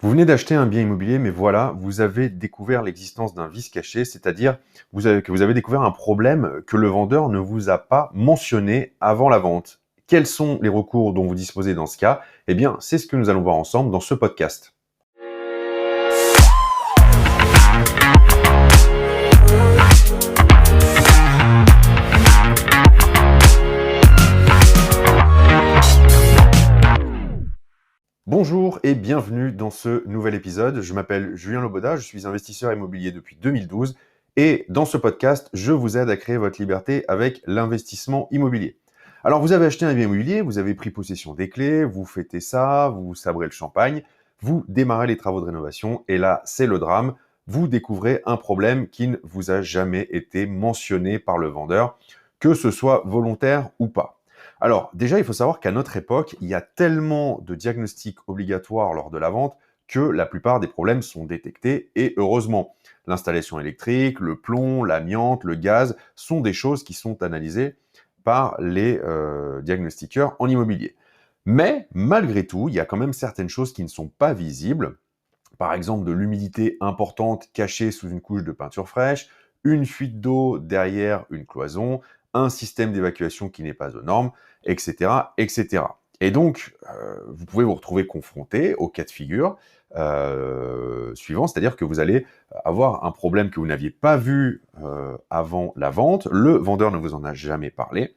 Vous venez d'acheter un bien immobilier, mais voilà, vous avez découvert l'existence d'un vice caché, c'est-à-dire que vous avez découvert un problème que le vendeur ne vous a pas mentionné avant la vente. Quels sont les recours dont vous disposez dans ce cas? Eh bien, c'est ce que nous allons voir ensemble dans ce podcast. Bonjour et bienvenue dans ce nouvel épisode. Je m'appelle Julien Loboda, je suis investisseur immobilier depuis 2012 et dans ce podcast, je vous aide à créer votre liberté avec l'investissement immobilier. Alors, vous avez acheté un bien immobilier, vous avez pris possession des clés, vous fêtez ça, vous sabrez le champagne, vous démarrez les travaux de rénovation et là, c'est le drame. Vous découvrez un problème qui ne vous a jamais été mentionné par le vendeur, que ce soit volontaire ou pas. Alors, déjà, il faut savoir qu'à notre époque, il y a tellement de diagnostics obligatoires lors de la vente que la plupart des problèmes sont détectés et heureusement. L'installation électrique, le plomb, l'amiante, le gaz sont des choses qui sont analysées par les diagnostiqueurs en immobilier. Mais malgré tout, il y a quand même certaines choses qui ne sont pas visibles. Par exemple, de l'humidité importante cachée sous une couche de peinture fraîche, une fuite d'eau derrière une cloison, un système d'évacuation qui n'est pas aux normes, etc., etc. Et donc, vous pouvez vous retrouver confronté au cas de figure suivant, c'est-à-dire que vous allez avoir un problème que vous n'aviez pas vu avant la vente, le vendeur ne vous en a jamais parlé,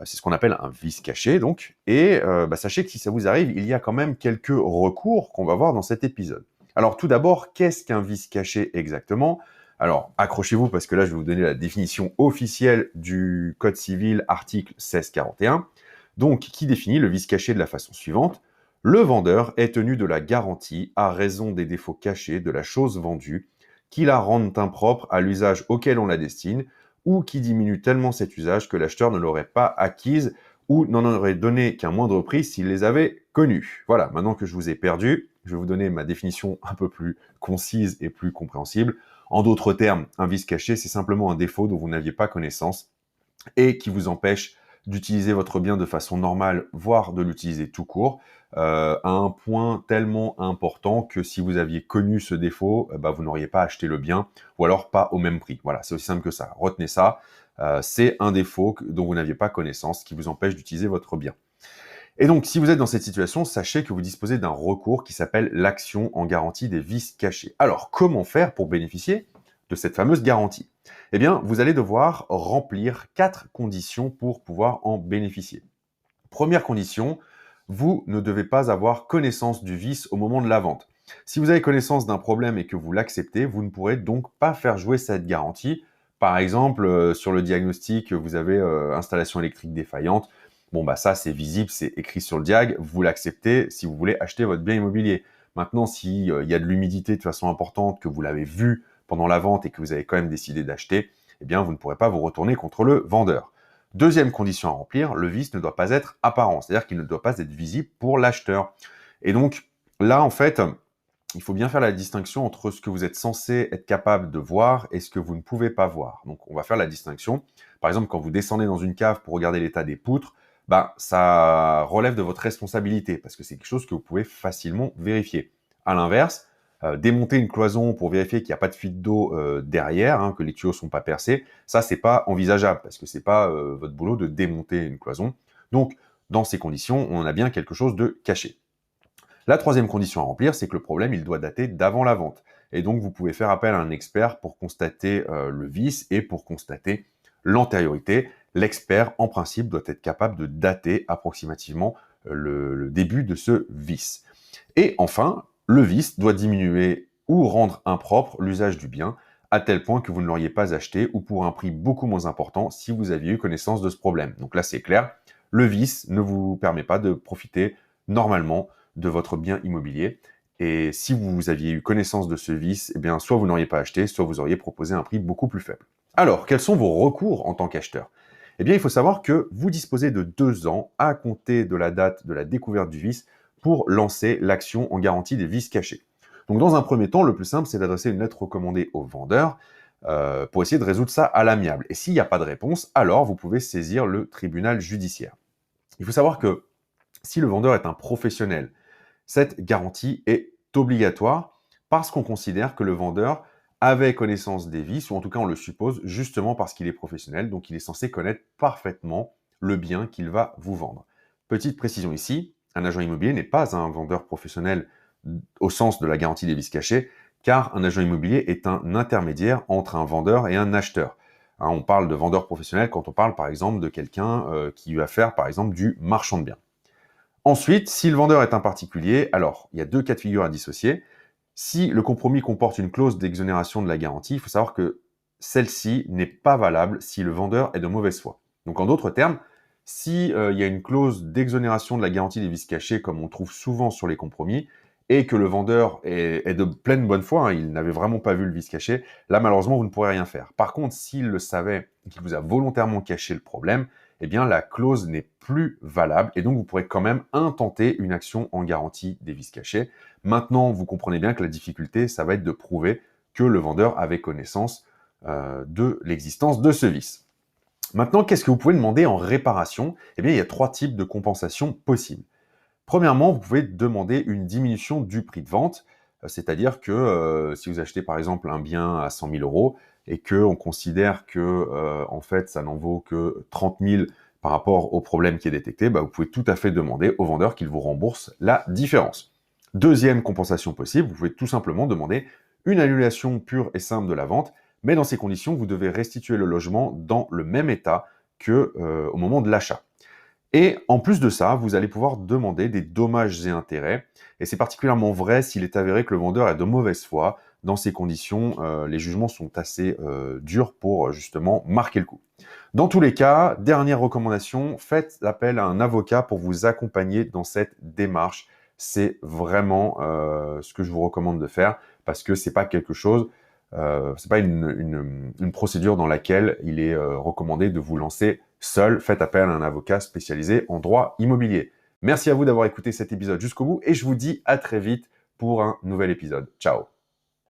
c'est ce qu'on appelle un vice caché, donc, et sachez que si ça vous arrive, il y a quand même quelques recours qu'on va voir dans cet épisode. Alors tout d'abord, qu'est-ce qu'un vice caché exactement? Alors accrochez-vous parce que là je vais vous donner la définition officielle du Code civil, article 1641, donc qui définit le vice caché de la façon suivante. Le vendeur est tenu de la garantie à raison des défauts cachés de la chose vendue qui la rendent impropre à l'usage auquel on la destine ou qui diminue tellement cet usage que l'acheteur ne l'aurait pas acquise ou n'en aurait donné qu'un moindre prix s'il les avait connus. Voilà, maintenant que je vous ai perdu, je vais vous donner ma définition un peu plus concise et plus compréhensible. En d'autres termes, un vice caché, c'est simplement un défaut dont vous n'aviez pas connaissance et qui vous empêche d'utiliser votre bien de façon normale, voire de l'utiliser tout court, à un point tellement important que si vous aviez connu ce défaut, vous n'auriez pas acheté le bien, ou alors pas au même prix. Voilà, c'est aussi simple que ça. Retenez ça, c'est un défaut dont vous n'aviez pas connaissance, qui vous empêche d'utiliser votre bien. Et donc, si vous êtes dans cette situation, sachez que vous disposez d'un recours qui s'appelle l'action en garantie des vices cachés. Alors, comment faire pour bénéficier de cette fameuse garantie? Eh bien, vous allez devoir remplir 4 conditions pour pouvoir en bénéficier. Première condition, vous ne devez pas avoir connaissance du vice au moment de la vente. Si vous avez connaissance d'un problème et que vous l'acceptez, vous ne pourrez donc pas faire jouer cette garantie. Par exemple, sur le diagnostic, vous avez installation électrique défaillante. Bon, ça, c'est visible, c'est écrit sur le diag. Vous l'acceptez si vous voulez acheter votre bien immobilier. Maintenant, s'il y a de l'humidité de façon importante, que vous l'avez vu pendant la vente et que vous avez quand même décidé d'acheter, eh bien, vous ne pourrez pas vous retourner contre le vendeur. Deuxième condition à remplir, le vice ne doit pas être apparent, c'est-à-dire qu'il ne doit pas être visible pour l'acheteur. Et donc, là, en fait, il faut bien faire la distinction entre ce que vous êtes censé être capable de voir et ce que vous ne pouvez pas voir. Donc, on va faire la distinction. Par exemple, quand vous descendez dans une cave pour regarder l'état des poutres, ça relève de votre responsabilité parce que c'est quelque chose que vous pouvez facilement vérifier. À l'inverse, démonter une cloison pour vérifier qu'il n'y a pas de fuite d'eau derrière, que les tuyaux ne sont pas percés, ça, c'est pas envisageable parce que c'est pas votre boulot de démonter une cloison. Donc, dans ces conditions, on a bien quelque chose de caché. La troisième condition à remplir, c'est que le problème, il doit dater d'avant la vente. Et donc, vous pouvez faire appel à un expert pour constater le vice et pour constater l'antériorité. L'expert, en principe, doit être capable de dater approximativement le début de ce vice. Et enfin, le vice doit diminuer ou rendre impropre l'usage du bien, à tel point que vous ne l'auriez pas acheté ou pour un prix beaucoup moins important si vous aviez eu connaissance de ce problème. Donc là, c'est clair, le vice ne vous permet pas de profiter normalement de votre bien immobilier. Et si vous aviez eu connaissance de ce vice, eh bien, soit vous n'auriez pas acheté, soit vous auriez proposé un prix beaucoup plus faible. Alors, quels sont vos recours en tant qu'acheteur? Eh bien, il faut savoir que vous disposez de 2 ans à compter de la date de la découverte du vice pour lancer l'action en garantie des vices cachés. Donc, dans un premier temps, le plus simple, c'est d'adresser une lettre recommandée au vendeur pour essayer de résoudre ça à l'amiable. Et s'il n'y a pas de réponse, alors vous pouvez saisir le tribunal judiciaire. Il faut savoir que si le vendeur est un professionnel, cette garantie est obligatoire parce qu'on considère que le vendeur avait connaissance des vices, ou en tout cas on le suppose, justement parce qu'il est professionnel, donc il est censé connaître parfaitement le bien qu'il va vous vendre. Petite précision ici, un agent immobilier n'est pas un vendeur professionnel au sens de la garantie des vices cachés, car un agent immobilier est un intermédiaire entre un vendeur et un acheteur. Hein, on parle de vendeur professionnel quand on parle par exemple de quelqu'un qui va faire par exemple du marchand de biens. Ensuite, si le vendeur est un particulier, alors il y a deux cas de figure à dissocier. Si le compromis comporte une clause d'exonération de la garantie, il faut savoir que celle-ci n'est pas valable si le vendeur est de mauvaise foi. Donc en d'autres termes, si il y a une clause d'exonération de la garantie des vices cachés, comme on trouve souvent sur les compromis, et que le vendeur est de pleine bonne foi, hein, il n'avait vraiment pas vu le vice caché, là malheureusement vous ne pourrez rien faire. Par contre, s'il le savait et qu'il vous a volontairement caché le problème, eh bien la clause n'est plus valable et donc vous pourrez quand même intenter une action en garantie des vices cachés. Maintenant, vous comprenez bien que la difficulté, ça va être de prouver que le vendeur avait connaissance de l'existence de ce vice. Maintenant, qu'est-ce que vous pouvez demander en réparation? Eh bien, il y a trois types de compensation possibles. Premièrement, vous pouvez demander une diminution du prix de vente, c'est-à-dire que si vous achetez par exemple un bien à 100 000 euros et qu'on considère que en fait ça n'en vaut que 30 000 par rapport au problème qui est détecté, vous pouvez tout à fait demander au vendeur qu'il vous rembourse la différence. Deuxième compensation possible, vous pouvez tout simplement demander une annulation pure et simple de la vente, mais dans ces conditions, vous devez restituer le logement dans le même état qu'au moment de l'achat. Et en plus de ça, vous allez pouvoir demander des dommages et intérêts. Et c'est particulièrement vrai s'il est avéré que le vendeur est de mauvaise foi. Dans ces conditions, les jugements sont assez durs pour justement marquer le coup. Dans tous les cas, dernière recommandation, faites appel à un avocat pour vous accompagner dans cette démarche. C'est vraiment ce que je vous recommande de faire parce que c'est pas quelque chose, c'est pas une procédure dans laquelle il est recommandé de vous lancer seul. Faites appel à un avocat spécialisé en droit immobilier. Merci à vous d'avoir écouté cet épisode jusqu'au bout et je vous dis à très vite pour un nouvel épisode. Ciao!